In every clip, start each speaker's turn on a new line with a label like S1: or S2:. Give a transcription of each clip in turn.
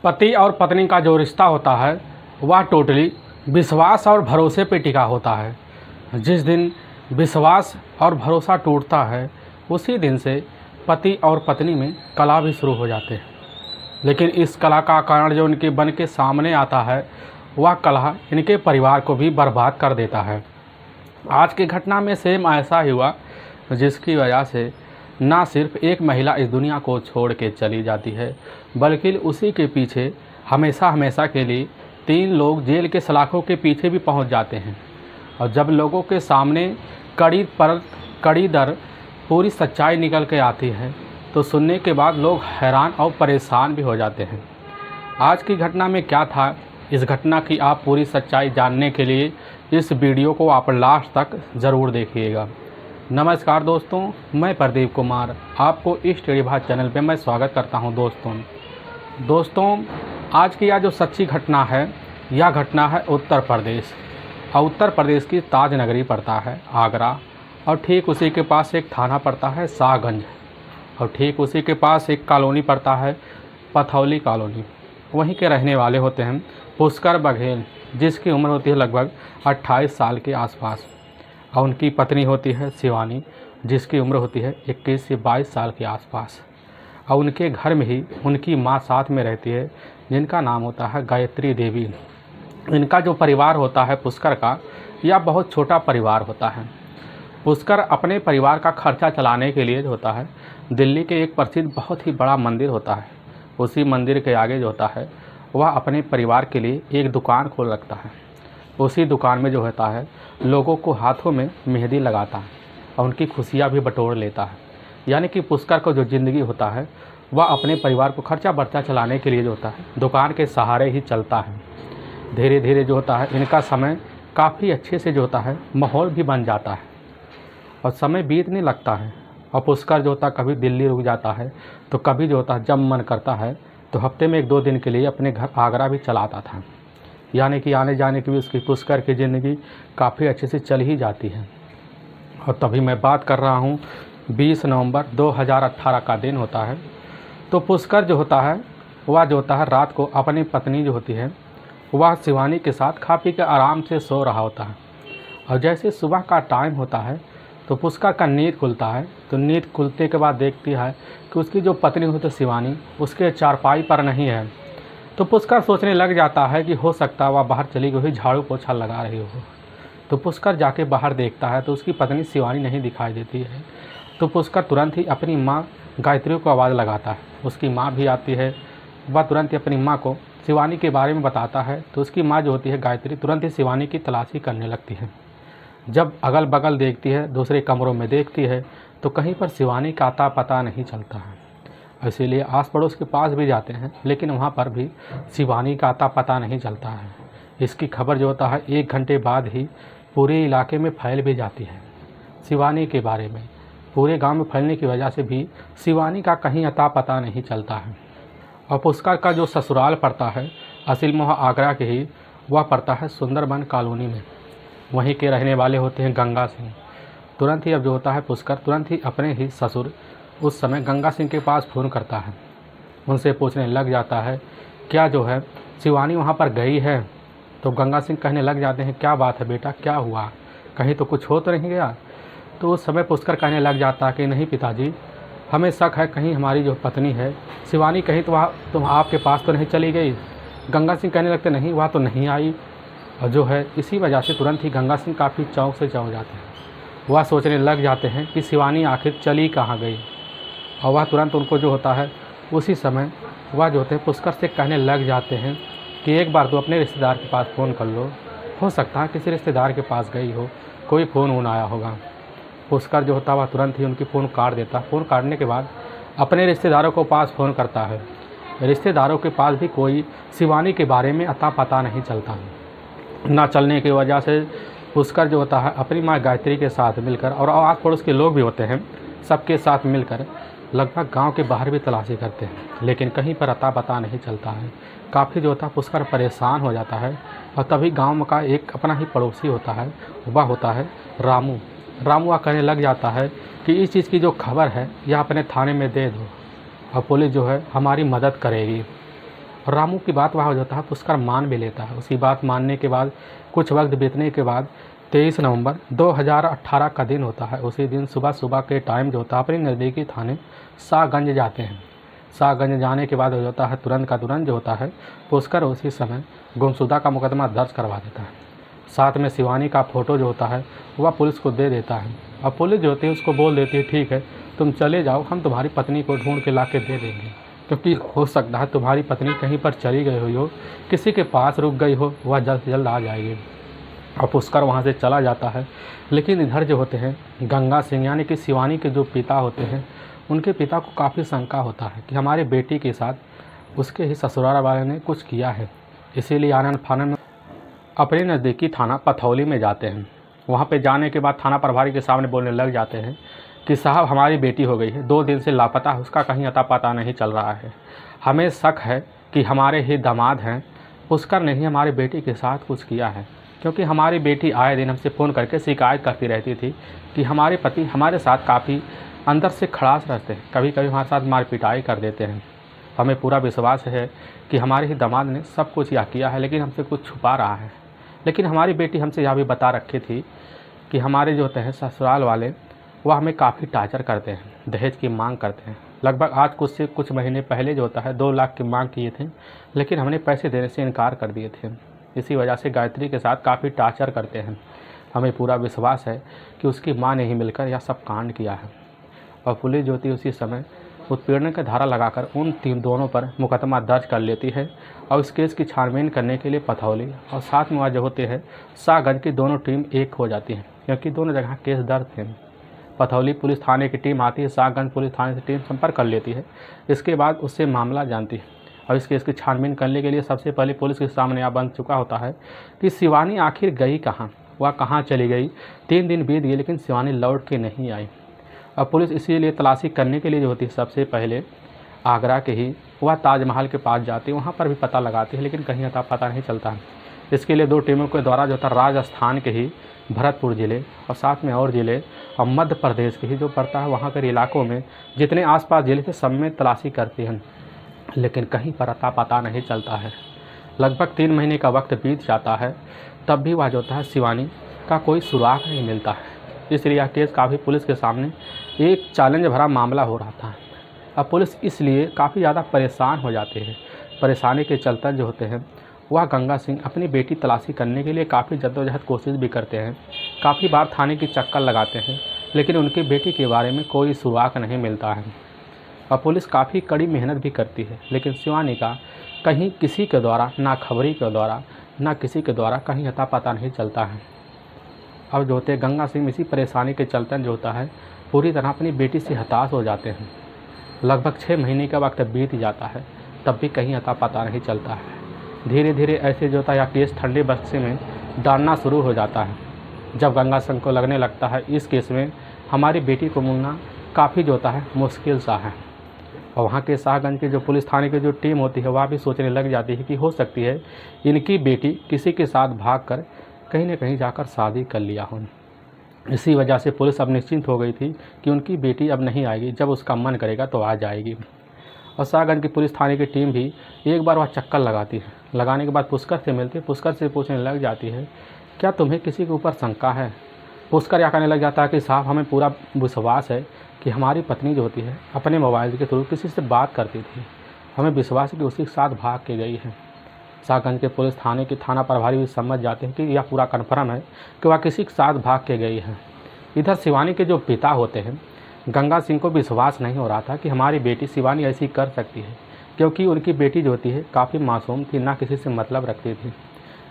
S1: पति और पत्नी का जो रिश्ता होता है वह टोटली विश्वास और भरोसे पे टिका होता है। जिस दिन विश्वास और भरोसा टूटता है उसी दिन से पति और पत्नी में कलह भी शुरू हो जाते हैं। लेकिन इस कलह का कारण जो इनके बन के सामने आता है वह कलह इनके परिवार को भी बर्बाद कर देता है। आज की घटना में सेम ऐसा ही हुआ, जिसकी वजह से ना सिर्फ एक महिला इस दुनिया को छोड़ के चली जाती है बल्कि उसी के पीछे हमेशा हमेशा के लिए 3 लोग जेल के सलाखों के पीछे भी पहुंच जाते हैं। और जब लोगों के सामने कड़ी दर पूरी सच्चाई निकल के आती है तो सुनने के बाद लोग हैरान और परेशान भी हो जाते हैं। आज की घटना में क्या था, इस घटना की आप पूरी सच्चाई जानने के लिए इस वीडियो को आप लास्ट तक ज़रूर देखिएगा। नमस्कार दोस्तों, मैं प्रदीप कुमार आपको इस टेढ़ी बात चैनल पे मैं स्वागत करता हूं। दोस्तों आज की यह जो सच्ची घटना है, यह घटना है उत्तर प्रदेश। और उत्तर प्रदेश की ताज नगरी पड़ता है आगरा, और ठीक उसी के पास एक थाना पड़ता है शाहगंज, और ठीक उसी के पास एक कॉलोनी पड़ता है पथौली कॉलोनी। वहीं के रहने वाले होते हैं पुष्कर बघेल, जिसकी उम्र होती है लगभग 28 साल के आसपास, और उनकी पत्नी होती है शिवानी, जिसकी उम्र होती है 21 से 22 साल के आसपास। और उनके घर में ही उनकी माँ साथ में रहती है, जिनका नाम होता है गायत्री देवी। इनका जो परिवार होता है पुष्कर का, यह बहुत छोटा परिवार होता है। पुष्कर अपने परिवार का खर्चा चलाने के लिए जो होता है दिल्ली के एक प्रसिद्ध बहुत ही बड़ा मंदिर होता है, उसी मंदिर के आगे जो होता है वह अपने परिवार के लिए एक दुकान खोल रखता है। उसी दुकान में जो होता है लोगों को हाथों में मेहंदी लगाता है और उनकी खुशियाँ भी बटोर लेता है। यानी कि पुष्कर को जो ज़िंदगी होता है वह अपने परिवार को खर्चा बर्चा चलाने के लिए जो होता है दुकान के सहारे ही चलता है। धीरे धीरे जो होता है इनका समय काफ़ी अच्छे से जो होता है माहौल भी बन जाता है और समय बीतने लगता है। और पुष्कर जो होता है कभी दिल्ली रुक जाता है तो कभी जो होता है जब मन करता है तो हफ्ते में 1-2 दिन के लिए अपने घर आगरा भी चलाता था। यानी कि आने जाने की भी उसकी पुष्कर की ज़िंदगी काफ़ी अच्छे से चल ही जाती है। और तभी मैं बात कर रहा हूँ 20 नवंबर 2018 का दिन होता है। तो पुष्कर जो होता है वह जो होता है रात को अपनी पत्नी जो होती है वह शिवानी के साथ खा पी के आराम से सो रहा होता है। और जैसे सुबह का टाइम होता है तो पुष्कर का नींद खुलता है। तो नींद खुलते के बाद देखती है कि उसकी जो पत्नी होती है शिवानी उसके चारपाई पर नहीं है। तो पुष्कर सोचने लग जाता है कि हो सकता है वह बाहर चली गई, झाड़ू पोछा लगा रही हो। तो पुष्कर जाके बाहर देखता है तो उसकी पत्नी शिवानी नहीं दिखाई देती है। तो पुष्कर तुरंत ही अपनी माँ गायत्री को आवाज़ लगाता है। उसकी माँ भी आती है, वह तुरंत ही अपनी माँ को शिवानी के बारे में बताता है। तो उसकी माँ जो होती है गायत्री तुरंत ही शिवानी की तलाशी करने लगती है। जब अगल बगल देखती है, दूसरे कमरों में देखती है तो कहीं पर शिवानी का अता पता नहीं चलता है। इसीलिए आस पड़ोस के पास भी जाते हैं लेकिन वहाँ पर भी शिवानी का अता पता नहीं चलता है। इसकी खबर जो होता है 1 घंटे बाद ही पूरे इलाके में फैल भी जाती है। शिवानी के बारे में पूरे गांव में फैलने की वजह से भी शिवानी का कहीं अता पता नहीं चलता है। और पुष्कर का जो ससुराल पड़ता है असिल मोह आगरा के ही, वह पड़ता है सुंदरबन कॉलोनी में। वहीं के रहने वाले होते हैं गंगा सिंह। तुरंत ही अब जो होता है पुष्कर तुरंत ही अपने ही ससुर उस समय गंगा सिंह के पास फ़ोन करता है। उनसे पूछने लग जाता है क्या जो है शिवानी वहाँ पर गई है। तो गंगा सिंह कहने लग जाते हैं क्या बात है बेटा, क्या हुआ, कहीं तो कुछ हो तो नहीं गया। तो उस समय पुष्कर कहने लग जाता है कि नहीं पिताजी, हमें शक है कहीं हमारी जो पत्नी है शिवानी कहीं तो आपके पास तो नहीं चली गई। गंगा सिंह कहने लगते नहीं, वह तो नहीं आई। और जो है इसी वजह से तुरंत ही गंगा सिंह काफ़ी चौंक से चौंक जाते हैं। वह सोचने लग जाते हैं कि शिवानी आखिर चली कहाँ गई। और वह तुरंत उनको जो होता है उसी समय वह जो होते हैं पुष्कर से कहने लग जाते हैं कि एक बार तो अपने रिश्तेदार के पास फ़ोन कर लो, हो सकता है किसी रिश्तेदार के पास गई हो, कोई फ़ोन वोन आया होगा। पुष्कर जो होता है वह तुरंत ही उनकी फ़ोन काट देता। फ़ोन काटने के बाद अपने रिश्तेदारों को पास फ़ोन करता है। रिश्तेदारों के पास भी कोई शिवानी के बारे में अता पता नहीं चलता। ना चलने की वजह से पुष्कर जो होता है अपनी माँ गायत्री के साथ मिलकर और आस पड़ोस के लोग भी होते हैं सबके साथ मिलकर लगभग गांव के बाहर भी तलाशी करते हैं लेकिन कहीं पर अता पता नहीं चलता है। काफ़ी जो होता है पुष्कर परेशान हो जाता है। और तभी गांव का एक अपना ही पड़ोसी होता है, वह होता है रामू। वह कहने लग जाता है कि इस चीज़ की जो खबर है यह अपने थाने में दे दो और पुलिस जो है हमारी मदद करेगी। और रामू की बात वहाँ होता है पुष्कर मान भी लेता है। उसकी बात मानने के बाद कुछ वक्त बीतने के बाद 23 नवंबर 2018 का दिन होता है। उसी दिन सुबह सुबह के टाइम जो होता है अपने नज़दीकी थाने शाहगंज जाते हैं। शाहगंज जाने के बाद हो जाता है तुरंत का तुरंत जो होता है पुष्कर उसी समय गुमशुदा का मुकदमा दर्ज करवा देता है। साथ में शिवानी का फ़ोटो जो होता है वह पुलिस को दे देता है। और पुलिस जो होती है उसको बोल देती है ठीक है तुम चले जाओ, हम तुम्हारी पत्नी को ढूंढ के ला के दे देंगे, क्योंकि हो सकता है तुम्हारी पत्नी कहीं पर चली गई हुई हो, किसी के पास रुक गई हो, वह जल्द से जल्द आ जाएगी। और पुष्कर वहाँ से चला जाता है। लेकिन इधर जो होते हैं गंगा सिंह यानी कि शिवानी के जो पिता होते हैं उनके पिता को काफ़ी शंका होता है कि हमारे बेटी के साथ उसके ही ससुराल वाले ने कुछ किया है। इसीलिए आनन फानन में अपने नज़दीकी थाना पथौली में जाते हैं। वहाँ पे जाने के बाद थाना प्रभारी के सामने बोलने लग जाते हैं कि साहब हमारी बेटी हो गई है, 2 दिन से लापता है, उसका कहीं अता पता नहीं चल रहा है। हमें शक है कि हमारे ही दामाद हैं पुष्कर ने ही हमारी बेटी के साथ कुछ किया है, क्योंकि हमारी बेटी आए दिन हमसे फ़ोन करके शिकायत करती रहती थी कि हमारे पति हमारे साथ काफ़ी अंदर से खड़ास रहते हैं, कभी कभी हमारे साथ मार पिटाई कर देते हैं। हमें पूरा विश्वास है कि हमारे ही दामाद ने सब कुछ यह किया है, लेकिन हमसे कुछ छुपा रहा है। लेकिन हमारी बेटी हमसे यह भी बता रखी थी कि हमारे जो होते हैं ससुराल वाले वह हमें काफ़ी टार्चर करते हैं, दहेज की मांग करते हैं। लगभग आज कुछ महीने पहले जो होता है 2 लाख की मांग किए थे, लेकिन हमने पैसे देने से इनकार कर दिए थे। इसी वजह से गायत्री के साथ काफ़ी टार्चर करते हैं। हमें पूरा विश्वास है कि उसकी मां ने ही मिलकर यह सब कांड किया है। और पुलिस जो होती है उसी समय उत्पीड़न की धारा लगाकर उन दोनों पर मुकदमा दर्ज कर लेती है और इस केस की छानबीन करने के लिए पथौली और साथ में वहाँ जो होते हैं शाहगंज की दोनों टीम एक हो जाती है, क्योंकि दोनों जगह केस दर्ज थे। पथौली पुलिस थाने की टीम आती है, शाहगंज पुलिस थाने से टीम संपर्क कर लेती है। इसके बाद उससे मामला जानती है और इस केस की छानबीन करने के लिए सबसे पहले पुलिस के सामने यह बन चुका होता है कि शिवानी आखिर गई कहाँ, वह कहाँ चली गई। 3 दिन बीत गए लेकिन शिवानी लौट के नहीं आई। अब पुलिस इसीलिए तलाशी करने के लिए जो होती है सबसे पहले आगरा के ही वह ताजमहल के पास जाती है, वहाँ पर भी पता लगाती है, लेकिन कहीं अता पता नहीं चलता है। इसके लिए 2 टीमों के द्वारा जो था राजस्थान के ही भरतपुर ज़िले और साथ में और ज़िले और मध्य प्रदेश के ही जो पड़ता है वहाँ के इलाकों में जितने आसपास ज़िले थे सब में तलाशी करती हैं, लेकिन कहीं पर अता पता नहीं चलता है। लगभग 3 महीने का वक्त बीत जाता है, तब भी वह जो होता है शिवानी का कोई सुराग नहीं मिलता है। इसलिए यह केस काफ़ी पुलिस के सामने एक चैलेंज भरा मामला हो रहा था। अब पुलिस इसलिए काफ़ी ज़्यादा परेशान हो जाती है। परेशानी के चलते जो होते हैं वह गंगा सिंह अपनी बेटी तलाशी करने के लिए काफ़ी जद्दोजहद कोशिश भी करते हैं, काफ़ी बार थाने की चक्कर लगाते हैं, लेकिन उनकी बेटी के बारे में कोई सुराग नहीं मिलता है। और पुलिस काफ़ी कड़ी मेहनत भी करती है, लेकिन शिवानी का कहीं किसी के द्वारा, ना खबरी के द्वारा, ना किसी के द्वारा कहीं अता पता नहीं चलता है। अब जो होते हैं गंगा सिंह इसी परेशानी के चलते जो होता है पूरी तरह अपनी बेटी से हताश हो जाते हैं। लगभग 6 महीने का वक्त बीत जाता है, तब भी कहीं अता पता नहीं चलता है। धीरे धीरे ऐसे जो होता है यह केस ठंडे बक्से में डालना शुरू हो जाता है। जब गंगा सिंह को लगने लगता है इस केस में हमारी बेटी को मिलना काफ़ी जो होता है मुश्किल सा है, और वहाँ के शाहगंज के जो पुलिस थाने की जो टीम होती है वह भी सोचने लग जाती है कि हो सकती है इनकी बेटी किसी के साथ भागकर कहीं न कहीं जाकर शादी कर लिया हो। इसी वजह से पुलिस अब निश्चिंत हो गई थी कि उनकी बेटी अब नहीं आएगी, जब उसका मन करेगा तो आ जाएगी। और शाहगंज की पुलिस थाने की टीम भी एक बार वह चक्कर लगाती है। लगाने के बाद पुष्कर से मिलती है, पुष्कर से पूछने लग जाती है क्या तुम्हें किसी के ऊपर शंका है। पुष्कर यह कहने लग जाता है कि साहब हमें पूरा विश्वास है कि हमारी पत्नी जो होती है अपने मोबाइल के थ्रू किसी से बात करती थी, हमें विश्वास है कि उसी के साथ भाग के गई है। शाहगंज के पुलिस थाने की थाना प्रभारी भी समझ जाते हैं कि यह पूरा कन्फर्म है कि वह किसी के साथ भाग के गई है। इधर शिवानी के जो पिता होते हैं गंगा सिंह को विश्वास नहीं हो रहा था कि हमारी बेटी शिवानी ऐसी कर सकती है, क्योंकि उनकी बेटी जो होती है काफ़ी मासूम थी, ना किसी से मतलब रखती थी।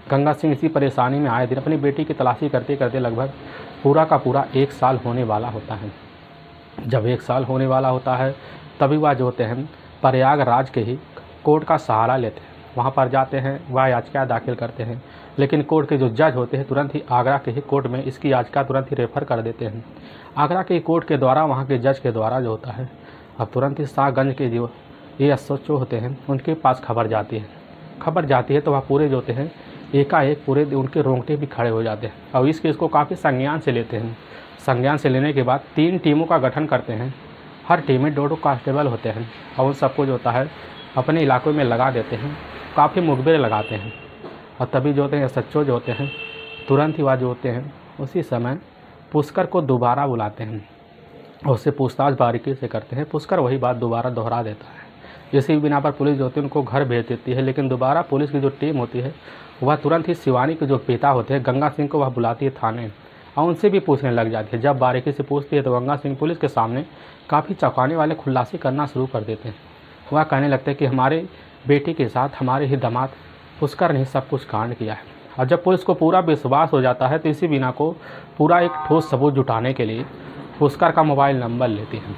S1: गंगा सिंह इसी परेशानी में आए दिन अपनी बेटी की तलाशी करते करते लगभग पूरा का पूरा 1 साल होने वाला होता है। जब 1 साल होने वाला होता है तभी वह जो होते हैं प्रयागराज के ही कोर्ट का सहारा लेते हैं। वहाँ पर जाते हैं, वह याचिका दाखिल करते हैं, लेकिन कोर्ट के जो जज होते हैं तुरंत ही आगरा के ही कोर्ट में इसकी याचिका तुरंत ही रेफ़र कर देते हैं। आगरा के कोर्ट के द्वारा, वहाँ के जज के द्वारा जो होता है अब तुरंत ही शाहगंज के जो एएसएचओ होते हैं उनके पास खबर जाती है तो वह पूरे जो होते हैं एकाएक पूरे उनके रोंगटे भी खड़े हो जाते हैं और इस केस को काफ़ी संज्ञान से लेते हैं। संज्ञान से लेने के बाद 3 टीमों का गठन करते हैं। हर टीम में 2-2 कांस्टेबल होते हैं और उन सबको जो होता है अपने इलाकों में लगा देते हैं, काफ़ी मुखबिर लगाते हैं। और तभी जो होते हैं SHO जो होते हैं तुरंत ही वह जो होते हैं उसी समय पुष्कर को दोबारा बुलाते हैं और उससे पूछताछ बारीकी से करते हैं। पुष्कर वही बात दोबारा दोहरा देता है। इसी बिना पर पुलिस जो होती है उनको घर भेज देती है, लेकिन दोबारा पुलिस की जो टीम होती है वह तुरंत ही शिवानी के जो पिता होते हैं गंगा सिंह को वह बुलाती है थाने और उनसे भी पूछने लग जाती है। जब बारीकी से पूछती है तो गंगा सिंह पुलिस के सामने काफ़ी चौंकाने वाले खुलासे करना शुरू कर देते हैं। वह कहने लगते हैं कि हमारे बेटी के साथ हमारे ही दामाद पुष्कर ने सब कुछ कांड किया है। और जब पुलिस को पूरा विश्वास हो जाता है तो इसी बिना को पूरा एक ठोस सबूत जुटाने के लिए पुष्कर का मोबाइल नंबर लेती है।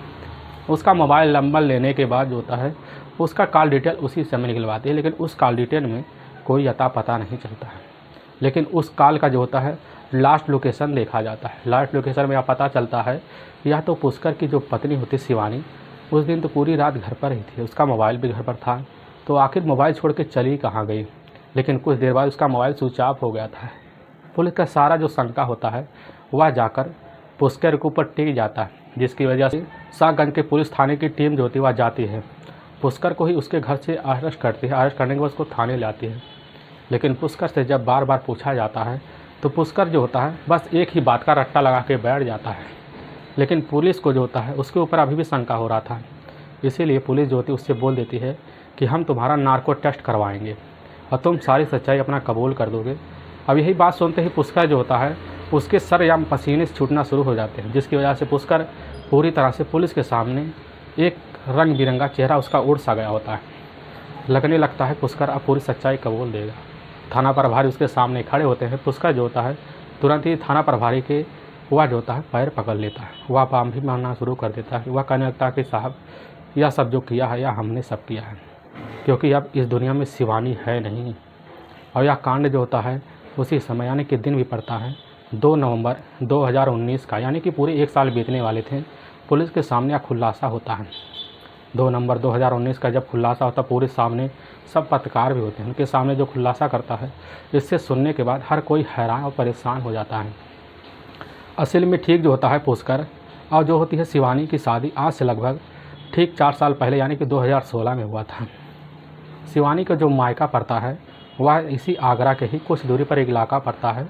S1: उसका मोबाइल नंबर लेने के बाद जो होता है उसका कॉल डिटेल उसी समय निकलवाती है, लेकिन उस कॉल डिटेल में कोई अता पता नहीं चलता है। लेकिन उस कॉल का जो होता है लास्ट लोकेशन देखा जाता है। लास्ट लोकेशन में यह पता चलता है या तो पुष्कर की जो पत्नी होती शिवानी उस दिन तो पूरी रात घर पर ही थी, उसका मोबाइल भी घर पर था, तो आखिर मोबाइल छोड़ के चली कहाँ गई। लेकिन कुछ देर बाद उसका मोबाइल स्विच ऑफ हो गया था। पुलिस का सारा जो शंका होता है वह जाकर पुष्कर के ऊपर टिक जाता है, जिसकी वजह से शाहगंज के पुलिस थाने की टीम जो होती है वह जाती है, पुष्कर को ही उसके घर से अरेस्ट करती है। अरेस्ट करने के बाद उसको थाने लाती है। लेकिन पुष्कर से जब बार बार पूछा जाता है तो पुष्कर जो होता है बस एक ही बात का रट्टा लगा के बैठ जाता है। लेकिन पुलिस को जो होता है उसके ऊपर अभी भी शंका हो रहा था, इसीलिए पुलिस जो होती है उससे बोल देती है कि हम तुम्हारा नार्को टेस्ट करवाएंगे और तुम सारी सच्चाई अपना कबूल कर दोगे। अब यही बात सुनते ही पुष्कर जो होता है उसके सर या पसीने से छूटना शुरू हो जाते हैं, जिसकी वजह से पुष्कर पूरी तरह से पुलिस के सामने एक रंग बिरंगा चेहरा उसका उड़ सा गया होता है। लगने लगता है पुष्कर अब पूरी सच्चाई कबूल देगा। थाना प्रभारी उसके सामने खड़े होते हैं। पुष्कर जो होता है तुरंत ही थाना प्रभारी के वह जो होता है पैर पकड़ लेता है। वह पाम भी मारना शुरू कर देता है। वह कहने लगता है कि साहब यह सब जो किया है यह हमने सब किया है, क्योंकि अब इस दुनिया में शिवानी है नहीं। और यह कांड जो होता है उसी समय यानी कि दिन भी पड़ता है 2 नवंबर 2019 का, यानी कि पूरे 1 साल बीतने वाले थे। पुलिस के सामने यह खुलासा होता है 2 नवंबर 2019 का। जब खुलासा होता है पूरे सामने सब पत्रकार भी होते हैं, उनके सामने जो खुलासा करता है इससे सुनने के बाद हर कोई हैरान और परेशान हो जाता है। असल में ठीक जो होता है पुष्कर और जो होती है शिवानी की शादी आज से लगभग ठीक 4 साल पहले यानी कि 2016 में हुआ था। शिवानी का जो मायका पड़ता है वह इसी आगरा के ही कुछ दूरी पर एक इलाका पड़ता है,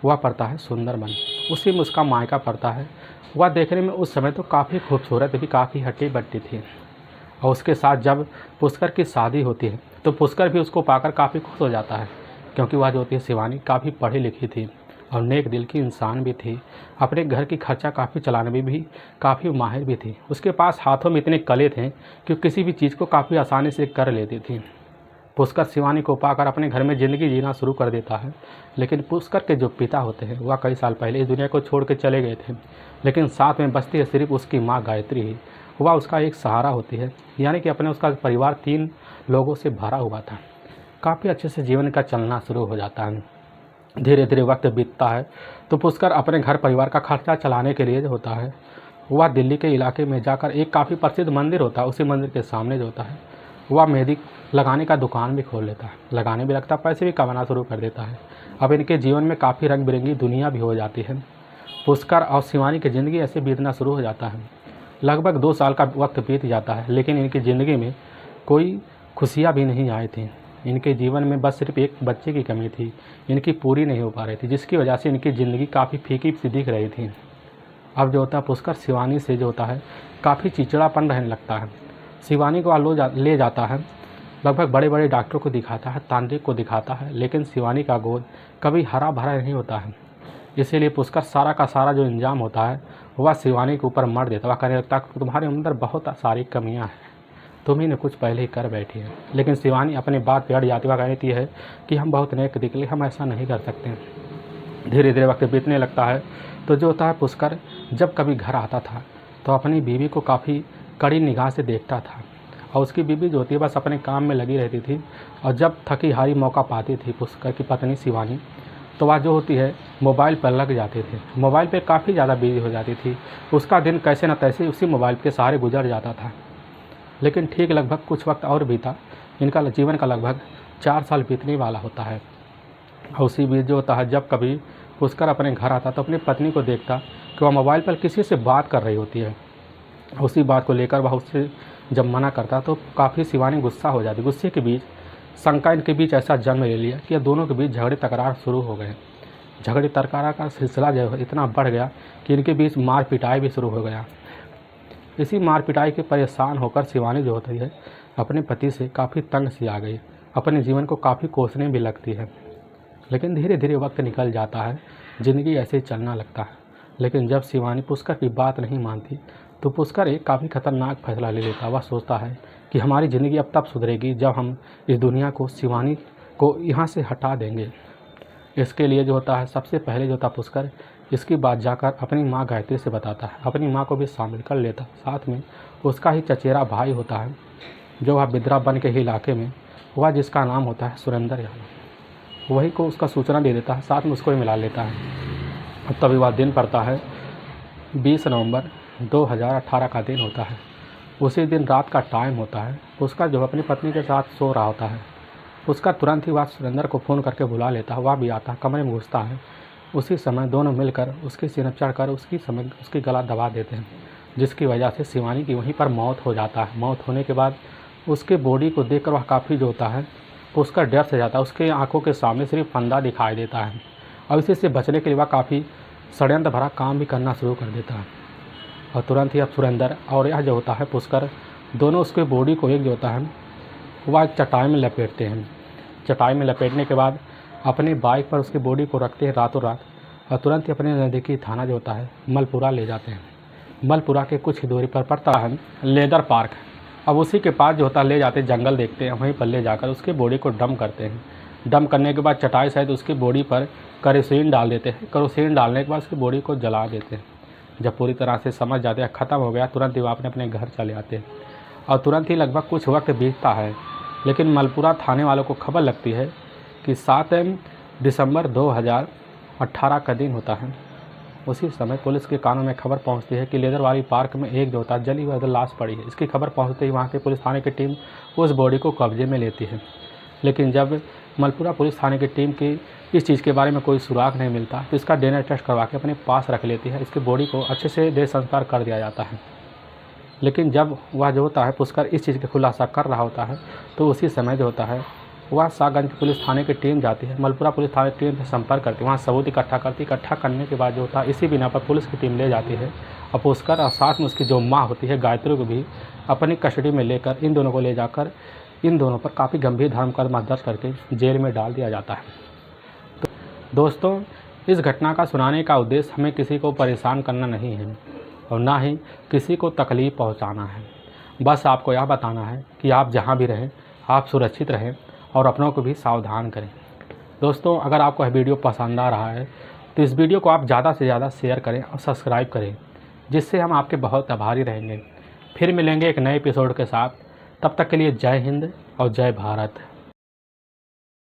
S1: वह पड़ता है सुंदरबन। उसी में उसका मायका पड़ता है। वह देखने में उस समय तो काफ़ी खूबसूरत भी, काफ़ी हट्टी बट्टी थी। और उसके साथ जब पुष्कर की शादी होती है तो पुष्कर भी उसको पाकर काफ़ी खुश हो जाता है, क्योंकि वह जो होती है शिवानी काफ़ी पढ़ी लिखी थी और नेक दिल की इंसान भी थी। अपने घर की खर्चा काफ़ी चलाने में भी काफ़ी माहिर भी थी। उसके पास हाथों में इतने कले थे कि किसी भी चीज़ को काफ़ी आसानी से कर लेती थी। पुष्कर शिवानी को पाकर अपने घर में ज़िंदगी जीना शुरू कर देता है। लेकिन पुष्कर के जो पिता होते हैं वह कई साल पहले इस दुनिया को छोड़ के चले गए थे, लेकिन साथ में बसती है सिर्फ उसकी माँ गायत्री ही। वह उसका एक सहारा होती है, यानी कि अपने उसका परिवार 3 लोगों से भरा हुआ था। काफ़ी अच्छे से जीवन का चलना शुरू हो जाता है। धीरे धीरे वक्त बीतता है तो पुष्कर अपने घर परिवार का खर्चा चलाने के लिए जो होता है वह दिल्ली के इलाके में जाकर एक काफ़ी प्रसिद्ध मंदिर होता है, उसी मंदिर के सामने जो होता है वह मेहंदी लगाने का दुकान भी खोल लेता है। लगाने भी लगता है, पैसे भी कमाना शुरू कर देता है। अब इनके जीवन में काफ़ी रंग बिरंगी दुनिया भी हो जाती है। पुष्कर और शिवानी की ज़िंदगी ऐसे बीतना शुरू हो जाता है। लगभग 2 साल का वक्त बीत जाता है, लेकिन इनकी ज़िंदगी में कोई खुशियाँ भी नहीं आई थी। इनके जीवन में बस सिर्फ एक बच्चे की कमी थी, इनकी पूरी नहीं हो पा रही थी, जिसकी वजह से इनकी ज़िंदगी काफ़ी फीकी सी दिख रही थी। अब जो होता है पुष्कर शिवानी से जो होता है काफ़ी चिड़चिड़ापन रहने लगता है। शिवानी को ले जाता है, लगभग बड़े बड़े डॉक्टरों को दिखाता है, तांत्रिक को दिखाता है, लेकिन शिवानी का गोद कभी हरा भरा नहीं होता है। इसीलिए पुष्कर सारा का सारा जो इंजाम होता है वह शिवानी के ऊपर मर देता है। वह कहने लगता है तुम्हारे अंदर बहुत सारी कमियां हैं, तुम ही ने कुछ पहले ही कर बैठी है। लेकिन शिवानी अपने बात पे अड़ जाती है, कहती है कि हम बहुत नेक निकले, हम ऐसा नहीं कर सकते। धीरे धीरे वक्त बीतने लगता है तो जो होता है पुष्कर जब कभी घर आता था तो अपनी बीवी को काफ़ी कड़ी निगाह से देखता था, और उसकी बीवी जो होती है बस अपने काम में लगी रहती थी। और जब थकी हारी मौका पाती थी पुष्कर की पत्नी शिवानी तो वह जो होती है मोबाइल पर लग जाते थे, मोबाइल पे काफ़ी ज़्यादा बिजी हो जाती थी। उसका दिन कैसे न तैसे उसी मोबाइल के सहारे गुजर जाता था। लेकिन ठीक लगभग कुछ वक्त और बीता, इनका जीवन का लगभग 4 साल बीतने वाला होता है। और उसी बीच जो होता है जब कभी पुष्कर अपने घर आता तो अपनी पत्नी को देखता कि वह मोबाइल पर किसी से बात कर रही होती है। उसी बात को लेकर वह उससे जब मना करता तो काफ़ी शिवानी गुस्सा हो जाती। गुस्से के बीच शंका इनके बीच ऐसा जन्म ले लिया कि दोनों के बीच झगड़े तकरार शुरू हो गए। झगड़े तकरार का सिलसिला जो है इतना बढ़ गया कि इनके बीच मार पिटाई भी शुरू हो गया। इसी मार पिटाई के परेशान होकर शिवानी जो होती है अपने पति से काफ़ी तंग सी आ गई। अपने जीवन को काफ़ी कोसने भी लगती है। लेकिन धीरे धीरे वक्त निकल जाता है, ज़िंदगी ऐसे ही चलना लगता है। लेकिन जब शिवानी पुष्कर की बात नहीं मानती तो पुष्कर एक काफ़ी खतरनाक फैसला ले लेता। वह सोचता है कि हमारी ज़िंदगी अब तब सुधरेगी जब हम इस दुनिया को शिवानी को यहाँ से हटा देंगे। इसके लिए जो होता है सबसे पहले जो होता पुष्कर इसकी बात जाकर अपनी माँ गायत्री से बताता है। अपनी माँ को भी शामिल कर लेता। साथ में उसका ही चचेरा भाई होता है जो वह बिद्रा बन के ही इलाके में, वह जिसका नाम होता है सुरेंद्र यादव, वही को उसका सूचना दे देता है। साथ में उसको ही मिला लेता है। तभी वह दिन पड़ता है 20 नवंबर 2018 का दिन होता है। उसी दिन रात का टाइम होता है। उसका जो अपनी पत्नी के साथ सो रहा होता है। उसका तुरंत ही वह सुरेंद्र को फ़ोन करके बुला लेता है। वह भी आता है, कमरे में घुसता है। उसी समय दोनों मिलकर उसके सिर चढ़कर उसकी गला दबा देते हैं, जिसकी वजह से शिवानी की वहीं पर मौत हो जाता है। मौत होने के बाद उसके बॉडी को देखकर वह काफ़ी जो होता है पुष्कर डर से जाता है। उसके आंखों के सामने सिर्फ फंदा दिखाई देता है और इसी से बचने के लिए वह काफ़ी षड्यंत्र भरा काम भी करना शुरू कर देता है। और तुरंत ही अब सुरेंद्र और यह जो होता है पुष्कर दोनों उसके बॉडी को एक जो होता है वह एक चटाई में लपेटते हैं। चटाई में लपेटने के बाद अपनी बाइक पर उसकी बॉडी को रखते हैं रातों रात और तुरंत ही अपने नज़दीकी थाना जो होता है मलपुरा ले जाते हैं। मलपुरा के कुछ ही दूरी पर पड़ता है लेदर पार्क। अब उसी के पास जो होता है ले जाते जंगल देखते हैं। वहीं पर ले जाकर उसके बॉडी को डंप करते हैं। डंप करने के बाद चटाई सहित उसकी बॉडी पर केरोसिन डाल देते हैं। केरोसिन डालने के बाद उसकी बॉडी को जला देते हैं। जब पूरी तरह से समझ जाते हैं ख़त्म हो गया, तुरंत ही वो अपने घर चले आते हैं। और तुरंत ही लगभग कुछ वक्त बीतता है, लेकिन मलपुरा थाने वालों को खबर लगती है कि 7 दिसंबर 2018 का दिन होता है। उसी समय पुलिस के कानों में खबर पहुंचती है कि लेदरवाली पार्क में एक जो होता है जली हुई लाश पड़ी है। इसकी खबर पहुंचते ही वहां के पुलिस थाने की टीम उस बॉडी को कब्जे में लेती है। लेकिन जब मलपुरा पुलिस थाने की टीम की इस चीज़ के बारे में कोई सुराग नहीं मिलता तो इसका डीएनए टेस्ट करवा के अपने पास रख लेती है। इसकी बॉडी को अच्छे से देह संस्कार कर दिया जाता है। लेकिन जब वह जो होता है पुष्कर इस चीज़ का खुलासा कर रहा होता है तो उसी समय जो होता है वह सागंज पुलिस थाने की टीम जाती है। मलपुरा पुलिस थाने की टीम से संपर्क करती है, वहाँ सबूत इकट्ठा करती। इकट्ठा करने के बाद जो होता है इसी बिना पर पुलिस की टीम ले जाती है और पुष्कर और साथ में उसकी जो माँ होती है गायत्री को भी अपनी कस्टडी में लेकर इन दोनों को ले जाकर इन दोनों पर काफ़ी गंभीर धर्म मुकदमा दर्ज करके जेल में डाल दिया जाता है। तो दोस्तों, इस घटना का सुनाने का उद्देश्य हमें किसी को परेशान करना नहीं है और ना ही किसी को तकलीफ़ पहुंचाना है। बस आपको यह बताना है कि आप जहां भी रहें आप सुरक्षित रहें और अपनों को भी सावधान करें। दोस्तों, अगर आपको यह वीडियो पसंद आ रहा है तो इस वीडियो को आप ज़्यादा से ज़्यादा शेयर करें और सब्सक्राइब करें, जिससे हम आपके बहुत आभारी रहेंगे। फिर मिलेंगे एक नए एपिसोड के साथ। तब तक के लिए जय हिंद और जय भारत।